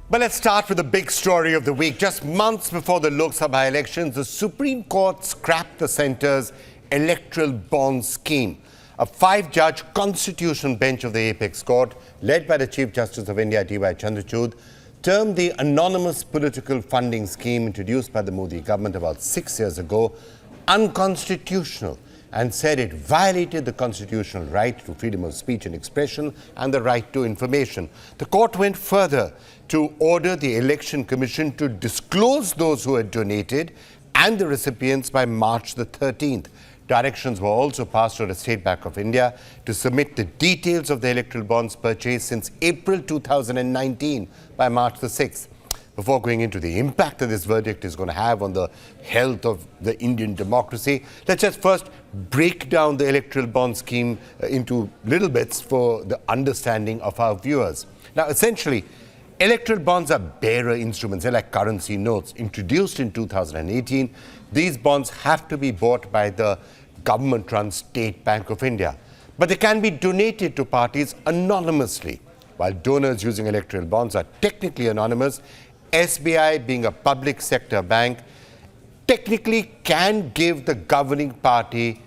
But let's start with the big story of the week. Just months before the Lok Sabha elections, the Supreme Court scrapped the centre's Electoral Bonds Scheme. A 5-judge constitutional bench of the Apex Court, led by the Chief Justice of India, D.Y. Chandrachud, termed the anonymous political funding scheme introduced by the Modi government about 6 years ago unconstitutional, and said it violated the constitutional right to freedom of speech and expression and the right to information. The court went further to order the Election Commission to disclose those who had donated and the recipients by March the 13th. Directions were also passed to the State Bank of India to submit the details of the electoral bonds purchased since April 2019 by March the 6th. Before going into the impact that this verdict is going to have on the health of the Indian democracy, let's just first break down the electoral bond scheme into little bits for the understanding of our viewers. Now, essentially, electoral bonds are bearer instruments. They're like currency notes. Introduced in 2018, these bonds have to be bought by the government-run State Bank of India. But they can be donated to parties anonymously. While donors using electoral bonds are technically anonymous, SBI, being a public sector bank, technically can give the governing party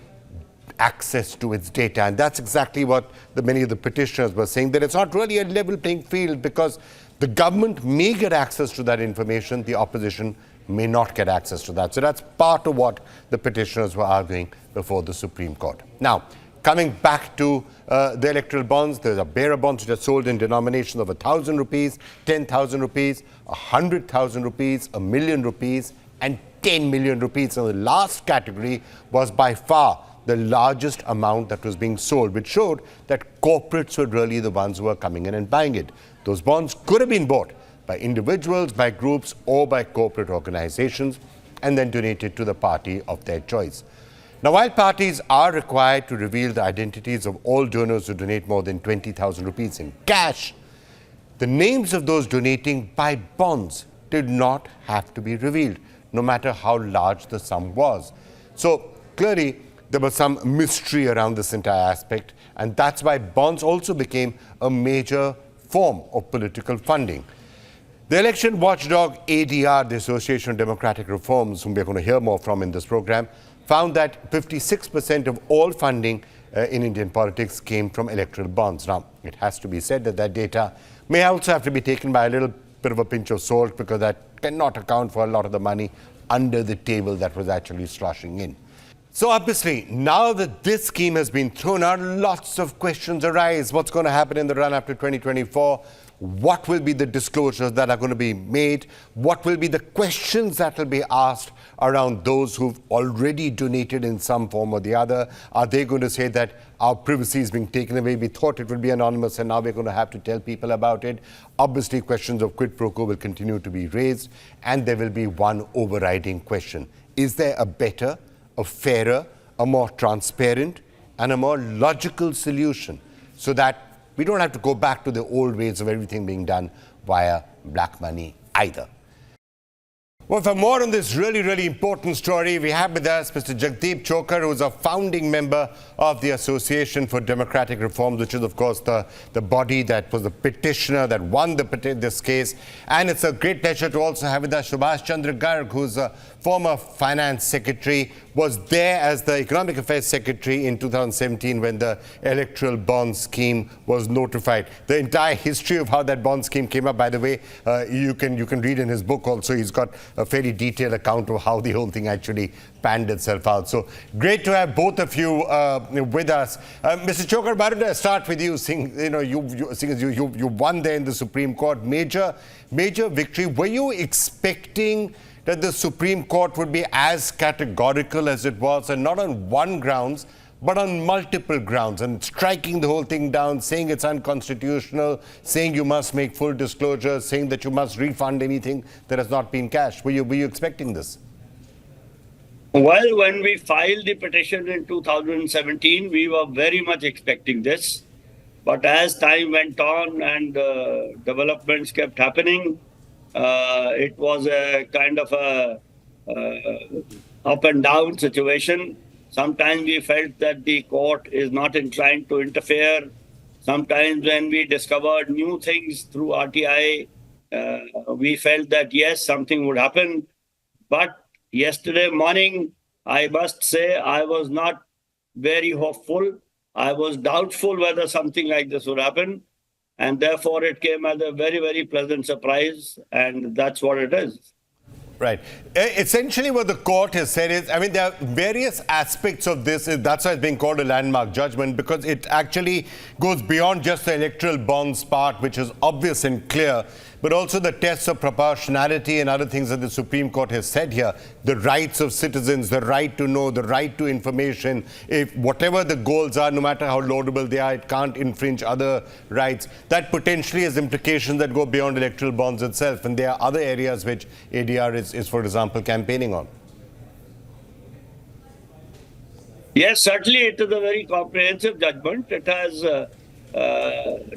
access to its data. And that's exactly what many of the petitioners were saying, that it's not really a level playing field because the government may get access to that information, the opposition may not get access to that. So that's part of what the petitioners were arguing before the Supreme Court. Now, coming back to the electoral bonds, there's a bearer bonds which are sold in denominations of 1,000 rupees, 10,000 rupees, 100,000 rupees, 1,000,000 rupees, and 10 million rupees. So the last category was by far the largest amount that was being sold, which showed that corporates were really the ones who were coming in and buying it. Those bonds could have been bought by individuals, by groups, or by corporate organizations, and then donated to the party of their choice. Now, while parties are required to reveal the identities of all donors who donate more than 20,000 rupees in cash, the names of those donating by bonds did not have to be revealed, no matter how large the sum was. So clearly, there was some mystery around this entire aspect, and that's why bonds also became a major form of political funding. The election watchdog ADR, the Association of Democratic Reforms, whom we're going to hear more from in this program, found that 56% of all funding in Indian politics came from electoral bonds. Now, it has to be said that that data may also have to be taken by a little bit of a pinch of salt, because that cannot account for a lot of the money under the table that was actually sloshing in. So obviously, now that this scheme has been thrown out, lots of questions arise. What's going to happen in the run-up to 2024? What will be the disclosures that are going to be made? What will be the questions that will be asked around those who've already donated in some form or the other? Are they going to say that our privacy is being taken away? We thought it would be anonymous and now we're going to have to tell people about it. Obviously, questions of quid pro quo will continue to be raised, and there will be one overriding question. Is there a better, a fairer, a more transparent, and a more logical solution so that we don't have to go back to the old ways of everything being done via black money either? Well, for more on this really, really important story, we have with us Mr. Jagdeep Chhokar, who is a founding member of the Association for Democratic Reforms, which is, of course, the body that was the petitioner that won this case. And it's a great pleasure to also have with us Subhash Garg, who's a former finance secretary, was there as the Economic Affairs Secretary in 2017 when the Electoral Bonds Scheme was notified. The entire history of how that bond scheme came up, by the way, you can read in his book also. He's got a fairly detailed account of how the whole thing actually panned itself out. So great to have both of you with us. Mr. Chhokar, why don't I start with you? Seeing as you won there in the Supreme Court, major victory. Were you expecting that the Supreme Court would be as categorical as it was, and not on one grounds, but on multiple grounds, and striking the whole thing down, saying it's unconstitutional, saying you must make full disclosure, saying that you must refund anything that has not been cashed? Were you expecting this? Well, when we filed the petition in 2017, we were very much expecting this. But as time went on and developments kept happening, it was a kind of a up and down situation. Sometimes we felt that the court is not inclined to interfere. Sometimes when we discovered new things through RTI, we felt that yes, something would happen. But yesterday morning, I must say, I was not very hopeful. I was doubtful whether something like this would happen. And therefore, it came as a very, very pleasant surprise. And that's what it is. Right. Essentially, what the court has said is, I mean, there are various aspects of this. That's why it's being called a landmark judgment, because it actually goes beyond just the electoral bonds part, which is obvious and clear, but also the tests of proportionality and other things that the Supreme Court has said here. The rights of citizens, the right to know, the right to information. If whatever the goals are, no matter how laudable they are, it can't infringe other rights. That potentially has implications that go beyond electoral bonds itself. And there are other areas which ADR is, for example, campaigning on. Yes, certainly it is a very comprehensive judgment. It has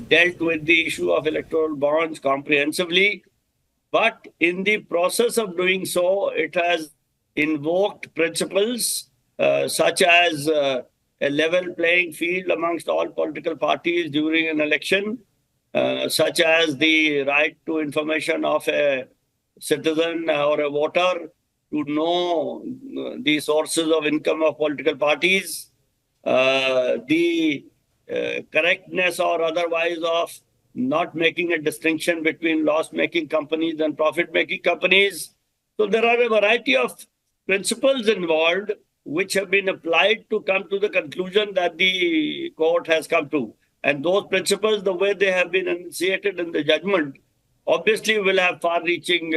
dealt with the issue of electoral bonds comprehensively. But in the process of doing so, it has invoked principles such as a level playing field amongst all political parties during an election, such as the right to information of a citizen or a voter, to know the sources of income of political parties, the correctness or otherwise of not making a distinction between loss-making companies and profit-making companies. So there are a variety of principles involved which have been applied to come to the conclusion that the court has come to. And those principles, the way they have been enunciated in the judgment, obviously will have far-reaching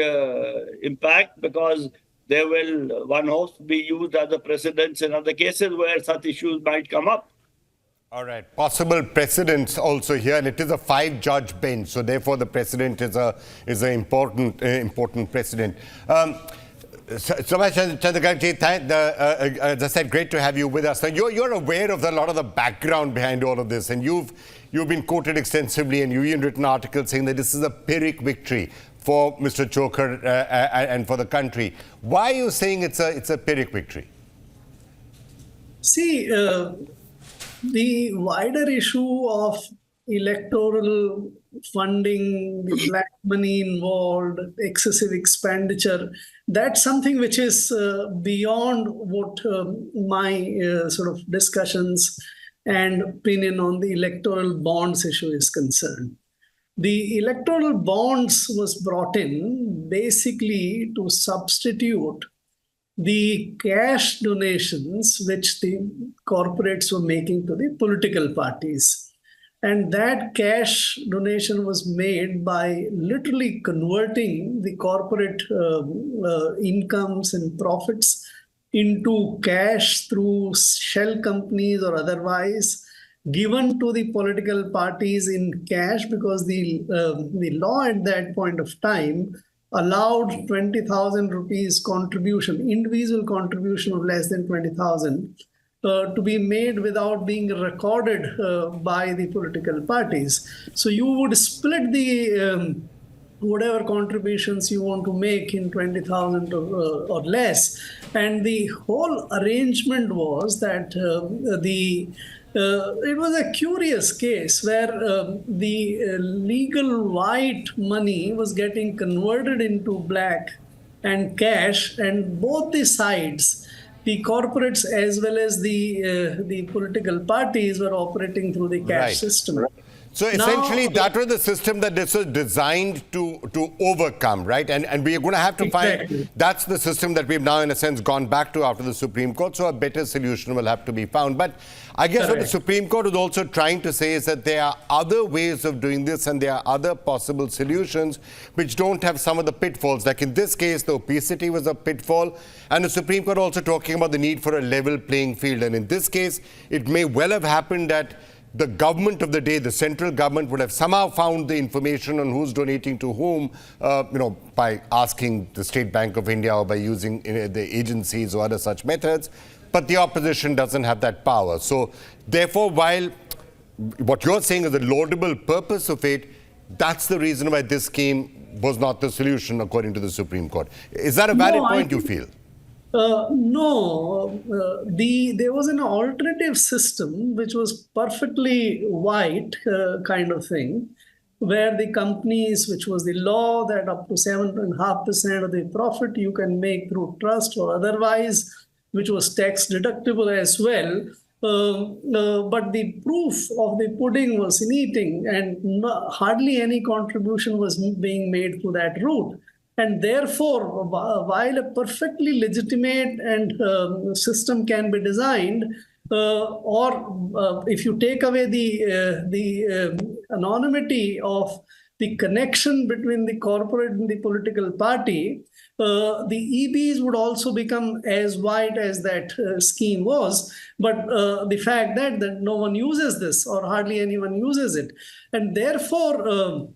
impact, because they will, one hopes, be used as a precedent in other cases where such issues might come up. All right. Possible precedents also here, and it is a 5-judge bench, so therefore the precedent is an important precedent. Subhash Chandra, as I said, great to have you with us. Now, you're aware of a lot of the background behind all of this, and you've been quoted extensively, and you've even written articles saying that this is a Pyrrhic victory for Mr. Chhokar and for the country. Why are you saying it's a Pyrrhic victory? See, the wider issue of electoral funding, the black money involved, excessive expenditure, that's something which is beyond what my sort of discussions and opinion on the electoral bonds issue is concerned. The electoral bonds was brought in basically to substitute the cash donations which the corporates were making to the political parties. And that cash donation was made by literally converting the corporate incomes and profits into cash through shell companies or otherwise, given to the political parties in cash, because the law at that point of time allowed 20,000 rupees contribution, individual contribution of less than 20,000, to be made without being recorded by the political parties. So you would split the whatever contributions you want to make in 20,000 or less. And the whole arrangement was that it was a curious case where the legal white money was getting converted into black and cash, and both the sides, the corporates as well as the political parties, were operating through the cash system. Right. So essentially, that was the system that this was designed to overcome, right? And we are going to have to find, that's the system that we've now, in a sense, gone back to after the Supreme Court. So a better solution will have to be found. But I guess what the Supreme Court is also trying to say is that there are other ways of doing this, and there are other possible solutions which don't have some of the pitfalls. Like in this case, the opacity was a pitfall. And the Supreme Court also talking about the need for a level playing field. And in this case, it may well have happened that the government of the day, the central government, would have somehow found the information on who's donating to whom, by asking the State Bank of India or by using the agencies or other such methods. But the opposition doesn't have that power. So therefore, while what you're saying is the laudable purpose of it, that's the reason why this scheme was not the solution, according to the Supreme Court. Is that a valid point, you feel? No, there was an alternative system which was perfectly white kind of thing. where the companies, which was the law that up to 7.5% of the profit you can make through trust or otherwise, which was tax deductible as well. But the proof of the pudding was in eating, and hardly any contribution was being made through that route. And therefore, while a perfectly legitimate and system can be designed, or if you take away the anonymity of the connection between the corporate and the political party, the EBs would also become as wide as that scheme was. But the fact that no one uses this, or hardly anyone uses it, and therefore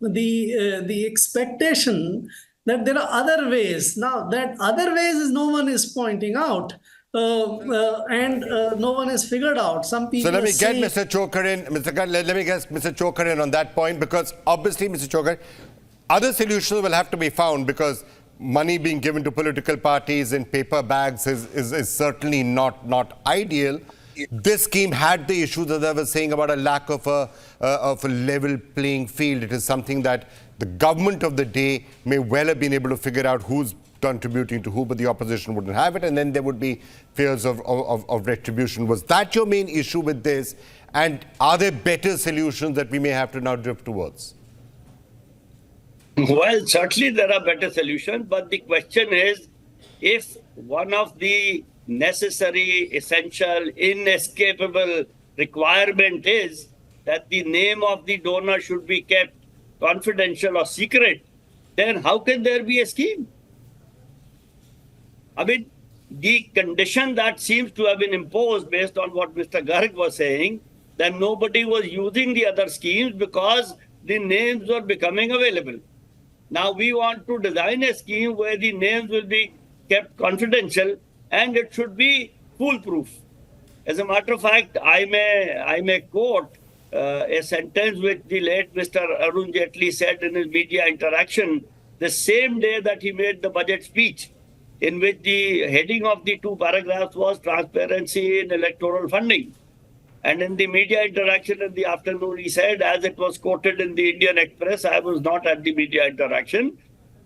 the expectation that there are other ways. Now, that other ways is no one is pointing out. And no one has figured out. Some people. So let me get Mr. Chhokar in. Mr. Garg, let me get Mr. Chhokar in on that point, because obviously, Mr. Chhokar, other solutions will have to be found, because money being given to political parties in paper bags is certainly not ideal. This scheme had the issues that I was saying about a lack of a level playing field. It is something that the government of the day may well have been able to figure out who's contributing to who, but the opposition wouldn't have it, and then there would be fears of retribution. Was that your main issue with this? And are there better solutions that we may have to now drift towards? Well, certainly there are better solutions, but the question is, if one of the necessary, essential, inescapable requirement is that the name of the donor should be kept confidential or secret, then how can there be a scheme? I mean, the condition that seems to have been imposed based on what Mr. Garg was saying, that nobody was using the other schemes because the names were becoming available. Now we want to design a scheme where the names will be kept confidential and it should be foolproof. As a matter of fact, I may quote a sentence which the late Mr. Arun Jaitley said in his media interaction the same day that he made the budget speech, in which the heading of the two paragraphs was transparency in electoral funding. And in the media interaction in the afternoon, he said, as it was quoted in the Indian Express, I was not at the media interaction,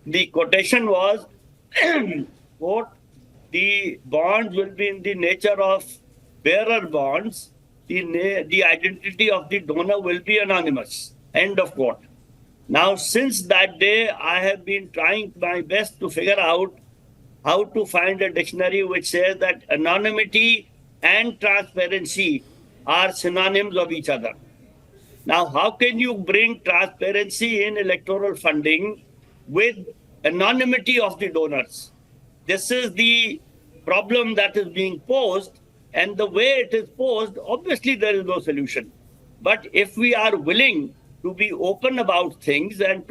the quotation was, quote, the bonds will be in the nature of bearer bonds, the identity of the donor will be anonymous, end of quote. Now, since that day, I have been trying my best to figure out how to find a dictionary which says that anonymity and transparency are synonyms of each other. Now, how can you bring transparency in electoral funding with anonymity of the donors? This is the problem that is being posed, and the way it is posed, obviously there is no solution. But if we are willing to be open about things, and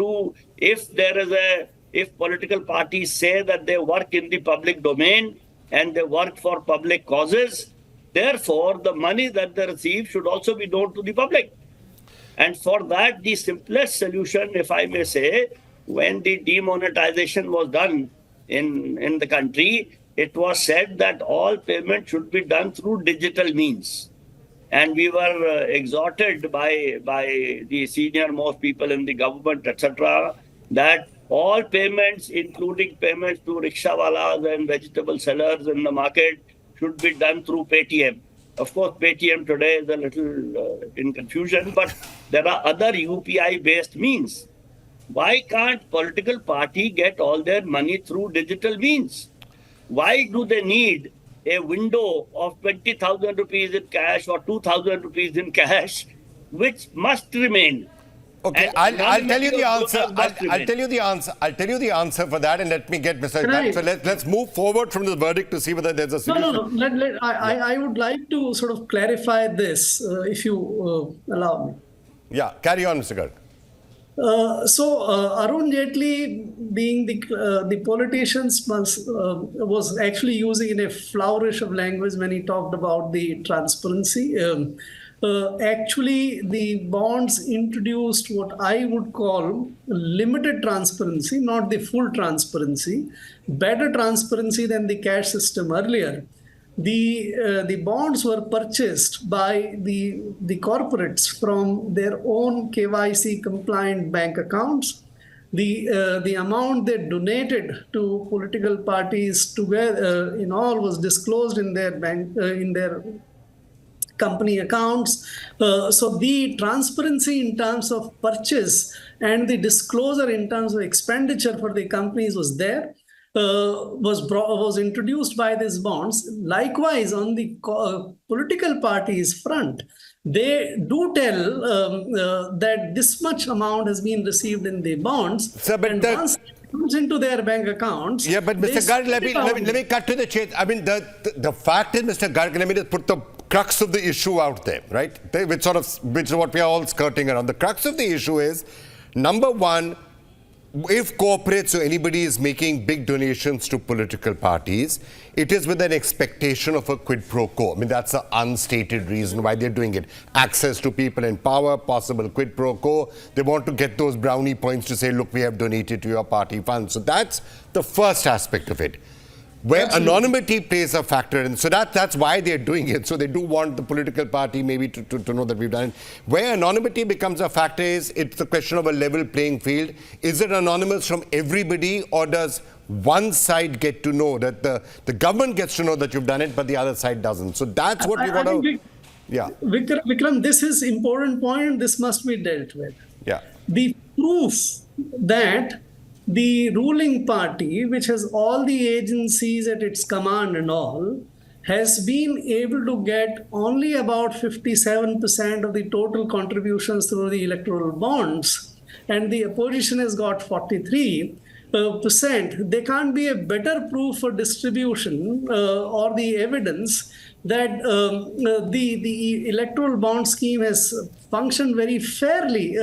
if political parties say that they work in the public domain and they work for public causes, therefore the money that they receive should also be known to the public. And for that, the simplest solution, if I may say, when the demonetization was done in the country, it was said that all payment should be done through digital means. And we were exhorted by the senior most people in the government, etc., that all payments, including payments to rickshawalas and vegetable sellers in the market, should be done through Paytm. Of course, Paytm today is a little in confusion, but there are other UPI-based means. Why can't political party get all their money through digital means? Why do they need a window of 20,000 rupees in cash or 2,000 rupees in cash, which must remain? Okay, I'll tell you the answer. I'll tell you the answer. I'll tell you the answer for that, and let me get Mr. Garg. So let's move forward from the verdict to see whether there's a solution. No. I would like to sort of clarify this, if you allow me. Yeah, carry on, Mr. Garg. Arun Jaitley, being the politicians, was actually using in a flourish of language when he talked about the transparency. Actually, the bonds introduced what I would call limited transparency, not the full transparency, better transparency than the cash system earlier. the bonds were purchased by the corporates from their own KYC compliant bank accounts. The amount they donated to political parties together in all was disclosed in their bank in their company accounts. So the transparency in terms of purchase and the disclosure in terms of expenditure for the companies was there. Was introduced by these bonds. Likewise, on the political parties front, they do tell that this much amount has been received in the bonds, and once it comes into their bank accounts. Yeah, but Mr. Garg, let me cut to the chase. I mean, the fact is, Mr. Garg, let me just put the crux of the issue out there, right? Which is what we are all skirting around. The crux of the issue is, number one, if corporates or anybody is making big donations to political parties, it is with an expectation of a quid pro quo. I mean, that's the unstated reason why they're doing it. Access to people in power, possible quid pro quo. They want to get those brownie points to say, look, we have donated to your party funds. So that's the first aspect of it, where anonymity plays a factor. And so that's why they're doing it. So they do want the political party maybe to know that we've done it. Where anonymity becomes a factor is it's a question of a level playing field. Is it anonymous from everybody, or does one side get to know that the government gets to know that you've done it, but the other side doesn't? So that's what we want to... Yeah. Vikram, this is important point. This must be dealt with. Yeah. The proof that the ruling party, which has all the agencies at its command and all, has been able to get only about 57% of the total contributions through the electoral bonds, and the opposition has got 43%. There can't be a better proof for distribution or the evidence that the electoral bond scheme has functioned very fairly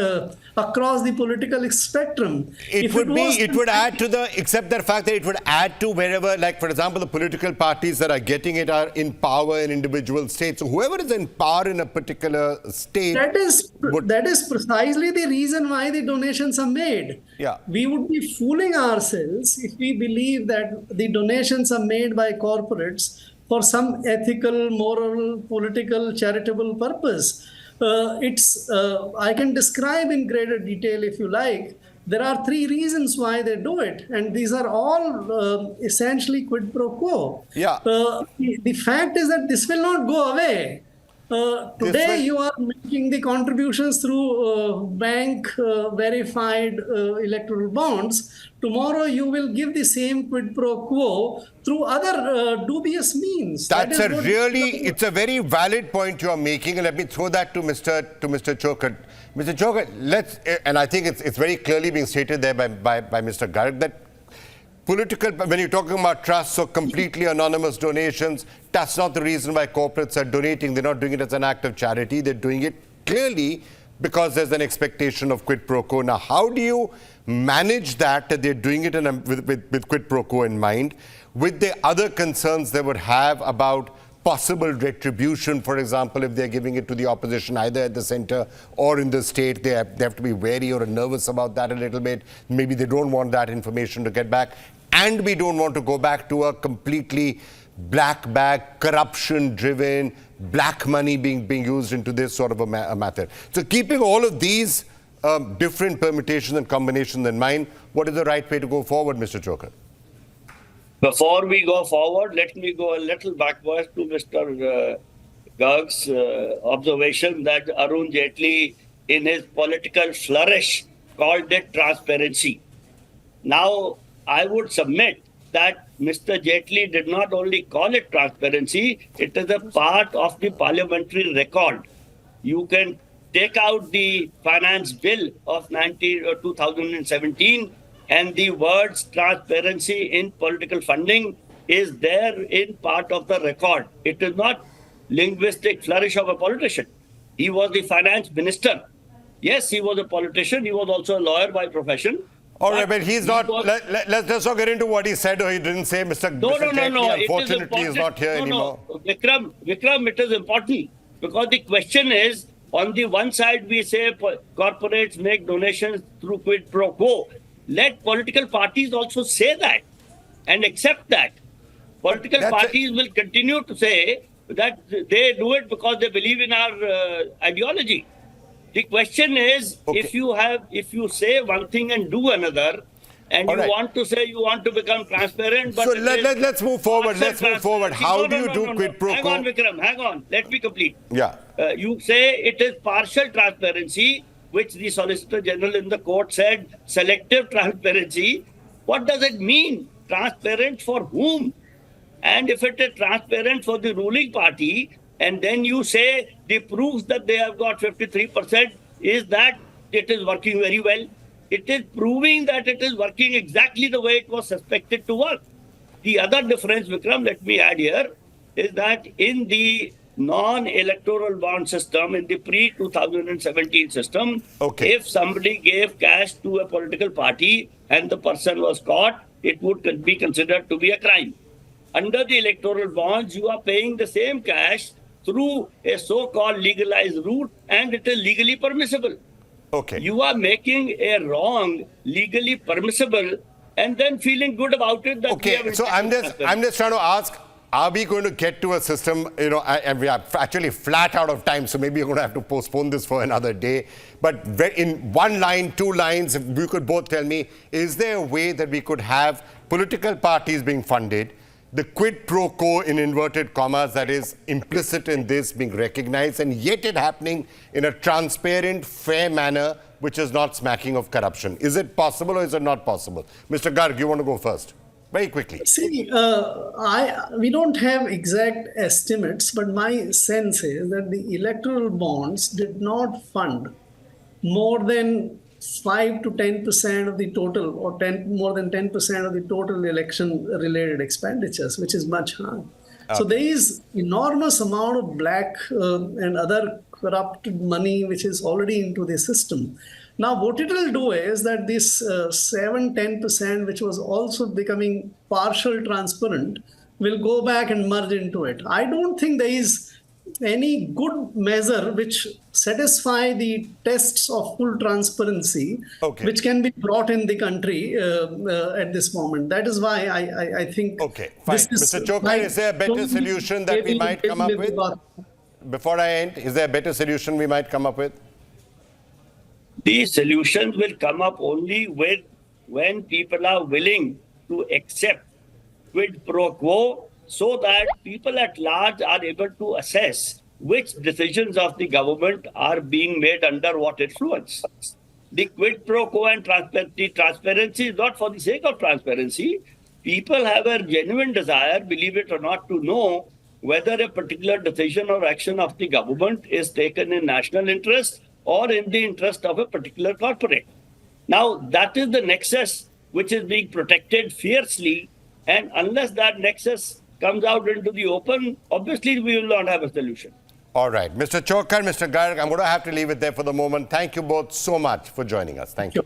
across the political spectrum. It would add to the, except the fact that it would add to wherever, like for example, the political parties that are getting it are in power in individual states. So whoever is in power in a particular state... That is precisely the reason why the donations are made. Yeah. We would be fooling ourselves if we believe that the donations are made by corporates for some ethical, moral, political, charitable purpose. I can describe in greater detail if you like. There are three reasons why they do it, and these are all essentially quid pro quo. Yeah. The fact is that this will not go away. Today you are making the contributions through bank verified electoral bonds. Tomorrow you will give the same quid pro quo through other dubious means. It's a very valid point you are making, and let me throw that to Mr. Chhokar. Mr. Chhokar, and I think it's very clearly being stated there by Mr. Garg that when you're talking about trusts or completely anonymous donations, that's not the reason why corporates are donating. They're not doing it as an act of charity. They're doing it clearly because there's an expectation of quid pro quo. Now, how do you manage that they're doing it with quid pro quo in mind, with the other concerns they would have about possible retribution? For example, if they're giving it to the opposition, either at the center or in the state, they have to be wary or nervous about that a little bit. Maybe they don't want that information to get back. And we don't want to go back to a completely black bag, corruption-driven, black money being used into this sort of a method. So keeping all of these different permutations and combinations in mind, what is the right way to go forward, Mr. Chhokar? Before we go forward, let me go a little backwards to Mr. Garg's observation that Arun Jaitley, in his political flourish, called it transparency. Now, I would submit that Mr. Jaitley did not only call it transparency, it is a part of the parliamentary record. You can take out the finance bill of 2017 and the words transparency in political funding is there in part of the record. It is not linguistic flourish of a politician. He was the finance minister. Yes, he was a politician. He was also a lawyer by profession. All right, but he's not. Let's not get into what he said or he didn't say. Mr. Jaitley, unfortunately, is not here anymore. Vikram, it is important because the question is, on the one side, we say corporates make donations through quid pro quo. Let political parties also say that and accept that. Political That's parties will continue to say that they do it because they believe in our ideology. The question is, Okay. if you say one thing and do another, and All you right. want to say you want to become transparent, but So it is let's move forward. partial Let's move forward. transparency. How No, do no, you no, do no, quid no. pro Hang quo? on, Vikram, hang on. Let me complete. Yeah. You say it is partial transparency, which the Solicitor General in the court said selective transparency. What does it mean? Transparent for whom? And if it is transparent for the ruling party, and then you say the proofs that they have got 53% is that it is working very well. It is proving that it is working exactly the way it was suspected to work. The other difference, Vikram, let me add here, is that in the non-electoral bond system, in the pre-2017 system, Okay. if somebody gave cash to a political party and the person was caught, it would be considered to be a crime. Under the electoral bonds, you are paying the same cash through a so-called legalized route, and it is legally permissible. Okay. You are making a wrong legally permissible and then feeling good about it. That we Okay, have so I'm intended just trying to ask, are we going to get to a system, and we are actually flat out of time, so maybe you're going to have to postpone this for another day. But in one line, two lines, if you could both tell me, is there a way that we could have political parties being funded, the quid pro quo in inverted commas that is implicit in this being recognized, and yet it happening in a transparent, fair manner, which is not smacking of corruption? Is it possible or is it not possible? Mr. Garg, you want to go first? Very quickly. See, we don't have exact estimates, but my sense is that the electoral bonds did not fund more than 5 to 10% of the total, or more than 10% of the total election-related expenditures, which is much higher. So there is enormous amount of black and other corrupted money which is already into the system. Now, what it will do is that this 7-10%, which was also becoming partial transparent, will go back and merge into it. I don't think there is any good measure which satisfy the tests of full transparency, which can be brought in the country at this moment. That is why I think. Okay, fine. Mr. Chhokar, is there a better solution that we might come up with? Before I end, is there a better solution we might come up with? The solutions will come up only when people are willing to accept quid pro quo, so that people at large are able to assess which decisions of the government are being made under what influence. The quid pro quo and transparency is not for the sake of transparency. People have a genuine desire, believe it or not, to know whether a particular decision or action of the government is taken in national interest or in the interest of a particular corporate. Now, that is the nexus which is being protected fiercely, and unless that nexus comes out into the open, obviously we will not have a solution. All right. Mr. Chhokar, Mr. Garg, I'm going to have to leave it there for the moment. Thank you both so much for joining us. Thank you.